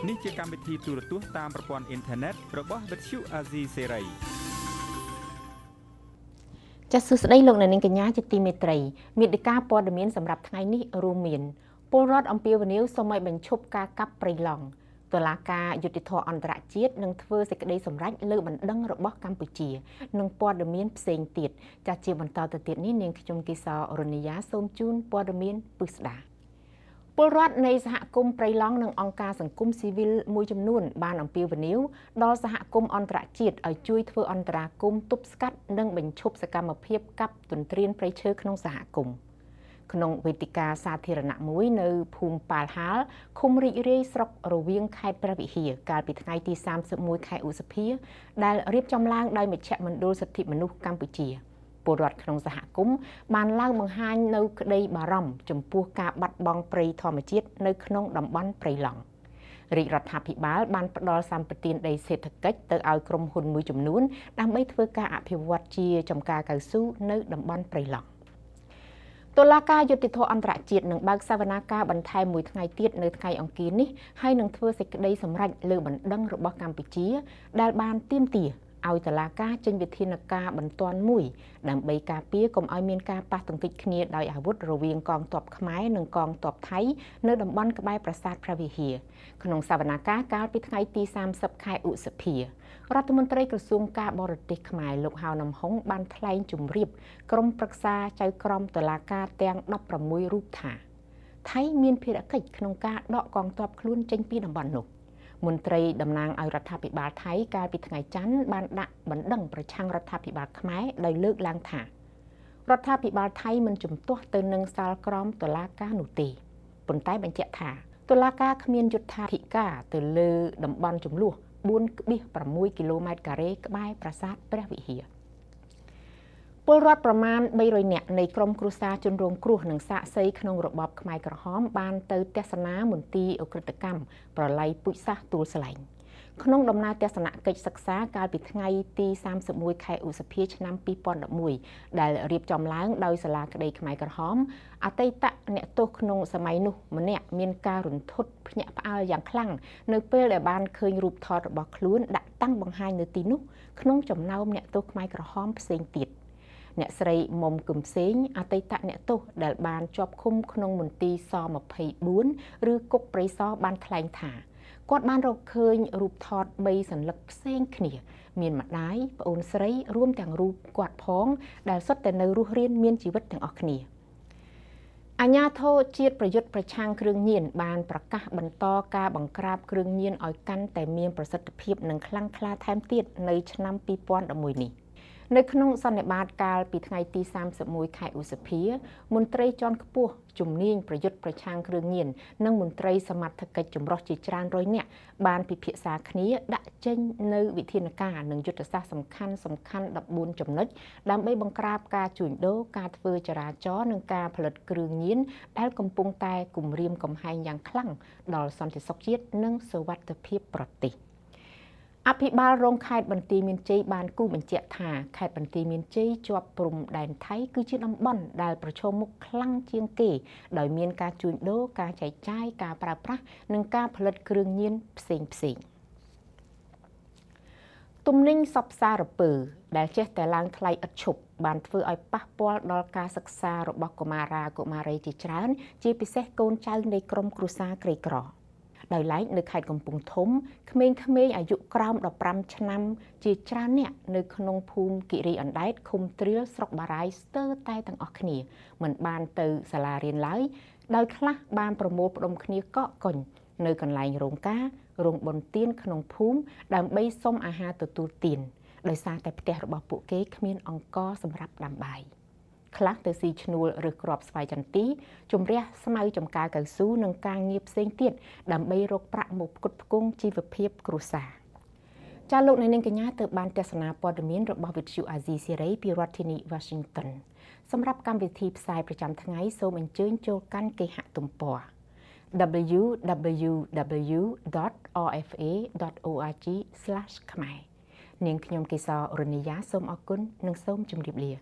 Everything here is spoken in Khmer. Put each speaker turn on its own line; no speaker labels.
នេះជាកម្មវិធីទូរទស្សន៍តាមប្រព័ន្ធអ៊ីនធឺណិតរបស់ Vuthu Azizi Serai
ចាសសួស្តីលោកអ្នកនាងកញ្ញាជាទីមេត្រីមាតិកាព័ត៌មានសម្រាប់ថ្ងៃនេះរួមមានពលរដ្ឋអំពាវនាវសូមឲ្យបញ្ឈប់ការកាប់ព្រៃឡង់តុលាការយុតិធធអន្តរជាតិនឹងធ្វើសេចក្តីសម្រេចលើបណ្ដឹងរបស់កម្ពុជានិងព័ត៌មានផ្សេងទៀតចាសជាបន្តទៅទៀតនេះនាងខ្ញុំគីសរនីយ៉ាសូមជូនព័ត៌មានពិស្ដាពលរដ្ឋនៃសហគមន៍ព្រៃឡង់និងអង្គការសង្គមស៊ីវិលមួយចំនួនបានអំពាវនាវដល់សហគមន៍អន្តរជាតិឲ្យជួយធ្វើអន្តរាគមន៍ទប់ស្កាត់និងបញ្ឈប់សកម្មភាពកាប់ទន្ទ្រានព្រៃឈើក្នុងសហគមន៍ក្នុងវេទិកាសាធារណៈមួយនៅភូមិប៉ាល់ហាលឃុំរីករាយស្រុករវៀងខេត្តព្រះវិហារកាលពីថ្ងៃទី31ខែឧសភាដែលរៀបចំឡើងដោយមជ្ឈមណ្ឌលសិទ្ធិមនុស្សកម្ពុជាពលរដ្ឋក្នុងសហគមន៍បានឡើងបង្ហាញនៅក្តីបារម្ភចំពោះការបាត់បង់ព្រៃធម្មជាតិនៅក្នុងតំបន់ព្រៃឡង់រាជរដ្ឋាភិបាលបានផ្ដល់សម្បទានដីសេដ្ឋកិច្ចទៅឲ្យក្រុមហ៊ុនមួយចំនួនដើម្បីធ្វើការអភិវឌ្ឍជាចំការកៅស៊ូនៅតំបន់ព្រៃឡង់តុលាការយុតិធធអន្តរជាតិនឹងបើកសវនាការបន្ថែមមួយថ្ងៃទៀតនៅថ្ងៃអង្គារនេះហើយនឹងធ្វើសេចក្តីសម្រេចលើបណ្ដឹងរបស់កម្ពុជាដែលបានទាមទារឲ្យតុលាការចេញវិធានការបន្ទាន់មួយដើម្បីការពារកុំឲ្យមានការប៉ះទង្គិចគ្នាដោយអាវុធរវាងកងទ័ពខ្មែរនិងកងទ័ពថៃនៅតំបន់ក្បែរប្រាសាទព្រះវិហារក្នុងសវនាការកាលពីថ្ងៃទី30ខែឧសភារដ្ឋមន្ត្រីក្រសួងការបរទេសខ្មែរលោកហៅនំហុងបានថ្លែងជម្រាបក្រុមប្រឹក្សាចៅក្រមតុលាការទាំង16រូបថាថៃមានភារកិច្ចក្នុងការដកកងទ័ពខ្លួនចេញពីតំបន់នោះមន្ត្រីតំណាងឲ្យរដ្ឋាភិបាលថៃកាលពីថ្ងៃច័ន្ទបានដាក់បណ្ដឹងប្រឆាំងរដ្ឋាភិបាលខ្មែរដោយលើកឡើងថារដ្ឋាភិបាលថៃមិនជំទាស់ទៅនឹងសាលក្រមតុលាការនោះទេប៉ុន្តែបញ្ជាក់ថាតុលាការគ្មានយុត្ថាធិការទៅលើតំបន់ចំនួន 4.6 គីឡូម៉ែត្រការ៉េក្បែរប្រាសាទព្រះវិហារពលរដ្ឋប្រមាណ300នាក់នៃក្រុមគ្រួសារជនរងគ្រោះនិងសាក្សីក្នុងរបបខ្មែរក្រហមបានទៅទស្សនាមន្ទីរឧក្រិដ្ឋកម្មប្រល័យពូជសាសន៍ទួលស្លែងក្នុងដំណើរទស្សនកិច្ចសិក្សាកាលពីថ្ងៃទី31ខែឧសភាឆ្នាំ2011ដែលរៀបចំឡើងដោយសាលាក្តីខ្មែរក្រហមអតីតអ្នកទោសក្នុងសម័យនោះម្នាក់មានការរន្ធត់ភ្ញាក់ផ្អើលយ៉ាងខ្លាំងនៅពេលដែលបានឃើញរូបថតរបស់ខ្លួនដាក់តាំងបង្ហាញនៅទីនោះក្នុងចំណោមអ្នកទោសខ្មែរក្រហមផ្សេងទៀតអ្នកស្រីមុំគឹមផ្សេងអតីតអ្នកទោសដែលបានជាប់ឃុំក្នុងមន្ទីរស24ឬគុកព្រៃសរបានថ្លែងថាគាត់បានរកឃើញរូបថត3សន្លឹកផ្សេងគ្នាមានម្ដាយប្អូនស្រីរួមទាំងរូបគាត់ផងដែលសុទ្ធតែនៅរស់រានមានជីវិតទាំងអស់គ្នាអាជ្ញាធរជាតិប្រយុទ្ធប្រឆាំងគ្រឿងញៀនបានប្រកាសបន្តការបង្ក្រាបគ្រឿងញៀនឲ្យកាន់តែមានប្រសិទ្ធភាពនិងខ្លាំងក្លាថែមទៀតនៅឆ្នាំ2011នេះនៅក្នុងសន្និបាតកាលពីថ្ងៃទី31ខែឧសភាមន្ត្រីជាន់ខ្ពស់ជំនាញប្រយុទ្ធប្រឆាំងគ្រឿងញៀននិងមន្ត្រីសមត្ថកិច្ចចម្រុះជាច្រើនរយនាក់បានពិភាក្សាគ្នាដាក់ចេញនៅវិធានការនិងយុទ្ធសាស្ត្រសំខាន់14ចំណុចដើម្បីបង្ក្រាបការជួញដូរការធ្វើចរាចរណ៍និងការផលិតគ្រឿងញៀនដែលកំពុងតែគំរាមកំហែងយ៉ាងខ្លាំងដល់សន្តិសុខជាតិនិងសុវត្ថិភាពប្រទេសអភិបាលរងខេត្តបន្ទាយមានជ័យបានគូបញ្ជាក់ថាខេត្តបន្ទាយមានជ័យជាប់ព្រំដែនថៃគឺជាតំបន់ដែលប្រឈមមុខខ្លាំងជាងគេដោយមានការជួញដូរការចែកចាយការប្រើប្រាស់និងការផលិតគ្រឿងញៀនផ្សេងទំនិញសពសារពើដែលចេះតែឡើងថ្លៃឥតឈប់បានធ្វើឲ្យប៉ះពាល់ដល់ការសិក្សារបស់កុមារាកុមារីជាច្រើនជាពិសេសកូនចៅនៃក្រុមគ្រួសារក្រីក្រដោយឡែកនៅខេត្តកំពង់ធំក្មេងៗអាយុក្រោម15ឆ្នាំជាច្រើនអ្នកនៅក្នុងភូមិគិរីអណ្ដែតឃុំត្រៀលស្រុកបារាយស្ទើរតែទាំងអស់គ្នាមិនបានទៅសាលារៀនឡើយដោយខ្លះបានប្រមូលផ្ដុំគ្នាកកកុញនៅកន្លែងរោងការរោងបុណ្យទានក្នុងភូមិដើម្បីសុំអាហារទទួលទានដោយសារតែផ្ទះរបស់ពួកគេគ្មានអង្ករសម្រាប់ដាំបាយខ្លះទៅស៊ីឈ្នួលឬគ្រាប់ស្វាយចន្ទីជំរះស្មៅចំការកៅស៊ូនិងការងារផ្សេងទៀតដើម្បីរកប្រាក់មកផ្គត់ផ្គង់ជីវភាពគ្រួសារចាលោកអ្នកនាងកញ្ញាទើបបានទស្សនាព័ត៌មានរបស់ Vuthu Azizi Serai ពីរដ្ឋធានី Washington សម្រាប់កម្មវិធីផ្សាយប្រចាំថ្ងៃសូមអញ្ជើញចូលកាន់គេហទំព័រ www.rfa.org/khmer នាងខ្ញុំកេសររនីយ៉ាសូមអរគុណនិងសូមជម្រាបលា